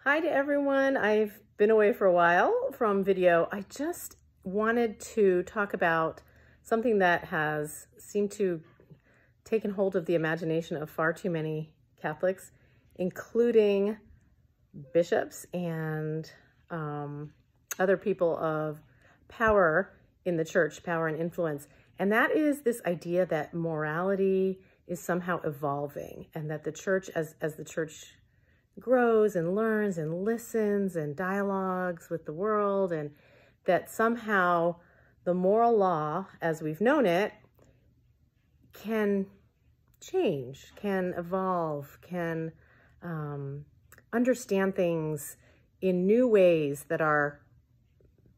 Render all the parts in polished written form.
Hi to everyone. I've been away for a while from video. I just wanted to talk about something that has seemed to taken hold of the imagination of far too many Catholics, including bishops and other people of power in the church, power and influence. And that is this idea that morality is somehow evolving, and that the church, as the church grows and learns and listens and dialogues with the world, and that somehow the moral law as we've known it can change, can evolve, can understand things in new ways that are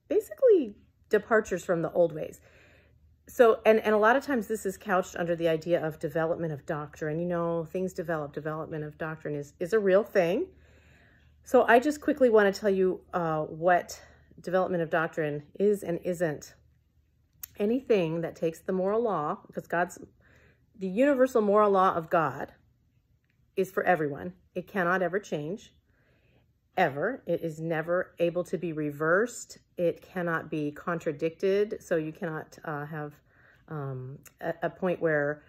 basically departures from the old ways. So, and a lot of times this is couched under the idea of development of doctrine. You know, things develop, development of doctrine is a real thing. So I just quickly want to tell you what development of doctrine is and isn't. Anything that takes the moral law, because the universal moral law of God is for everyone. It cannot ever change, ever. It is never able to be reversed. It cannot be contradicted. So you cannot have a point where,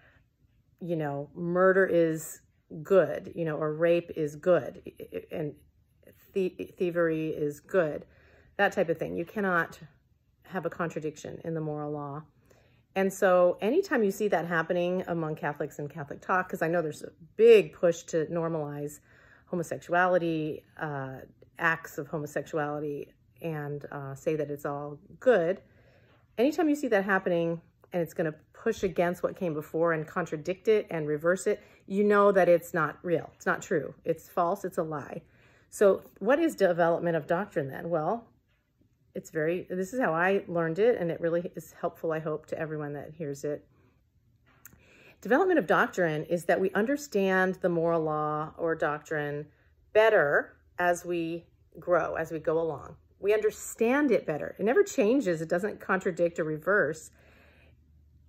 you know, murder is good, you know, or rape is good, and thievery is good, that type of thing. You cannot have a contradiction in the moral law. And so anytime you see that happening among Catholics and Catholic talk, because I know there's a big push to normalize homosexuality, acts of homosexuality, and say that it's all good. Anytime you see that happening and it's going to push against what came before and contradict it and reverse it, you know that it's not real. It's not true. It's false. It's a lie. So what is development of doctrine then? Well, this is how I learned it, and it really is helpful, I hope, to everyone that hears it. Development of doctrine is that we understand the moral law or doctrine better as we grow, as we go along. We understand it better. It never changes. It doesn't contradict or reverse.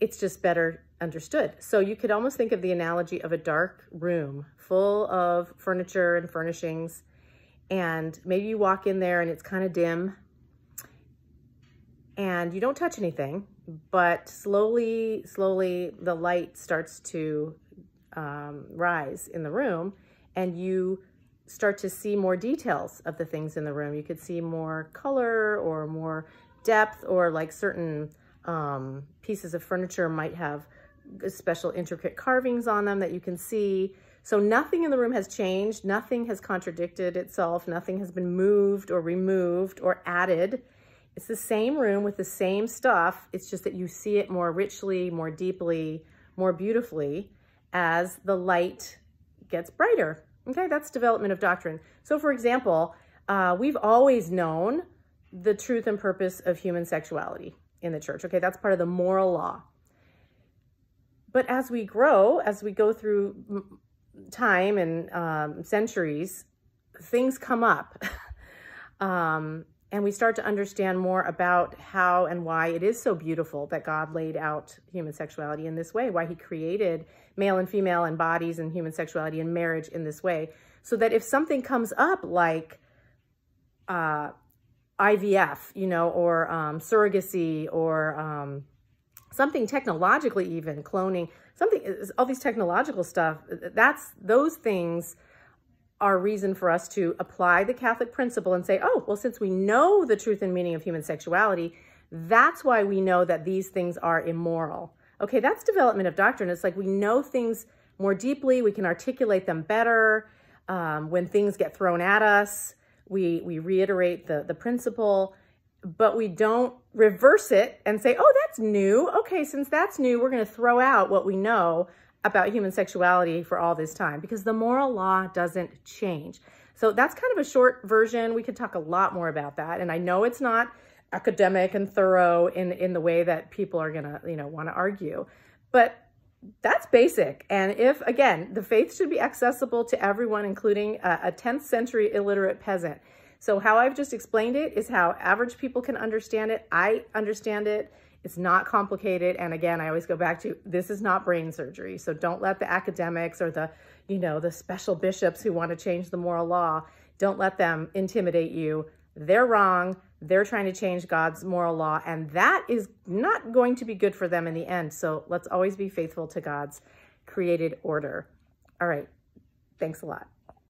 It's just better understood. So you could almost think of the analogy of a dark room full of furniture and furnishings, and maybe you walk in there and it's kind of dim and you don't touch anything, but slowly the light starts to rise in the room, and you start to see more details of the things in the room. You could see more color or more depth, or like certain pieces of furniture might have special intricate carvings on them that you can see. So nothing in the room has changed. Nothing has contradicted itself. Nothing has been moved or removed or added. It's the same room with the same stuff. It's just that you see it more richly, more deeply, more beautifully as the light gets brighter. Okay, that's development of doctrine. So for example, we've always known the truth and purpose of human sexuality in the church. Okay, that's part of the moral law. But as we grow, as we go through time and centuries, things come up. And we start to understand more about how and why it is so beautiful that God laid out human sexuality in this way, why he created male and female and bodies and human sexuality and marriage in this way, so that if something comes up like IVF, you know, or surrogacy, or something technologically, even cloning, all these technological stuff, those things are reason for us to apply the Catholic principle and say, oh, well, since we know the truth and meaning of human sexuality, that's why we know that these things are immoral. Okay, that's development of doctrine. It's like we know things more deeply, we can articulate them better. When things get thrown at us, we reiterate the principle, but we don't reverse it and say, oh, that's new. Okay, since that's new, we're going to throw out what we know about human sexuality for all this time, because the moral law doesn't change. So that's kind of a short version. We could talk a lot more about that. And I know it's not academic and thorough in the way that people are gonna, you know, want to argue, but that's basic. And if, again, the faith should be accessible to everyone, including a 10th century illiterate peasant. So how I've just explained it is how average people can understand it. I understand it. It's not complicated. And again, I always go back to, this is not brain surgery. So don't let the academics or the, you know, the special bishops who want to change the moral law Don't let them intimidate you. They're wrong. They're trying to change God's moral law, and that is not going to be good for them in the end. So let's always be faithful to God's created order. All right. Thanks a lot.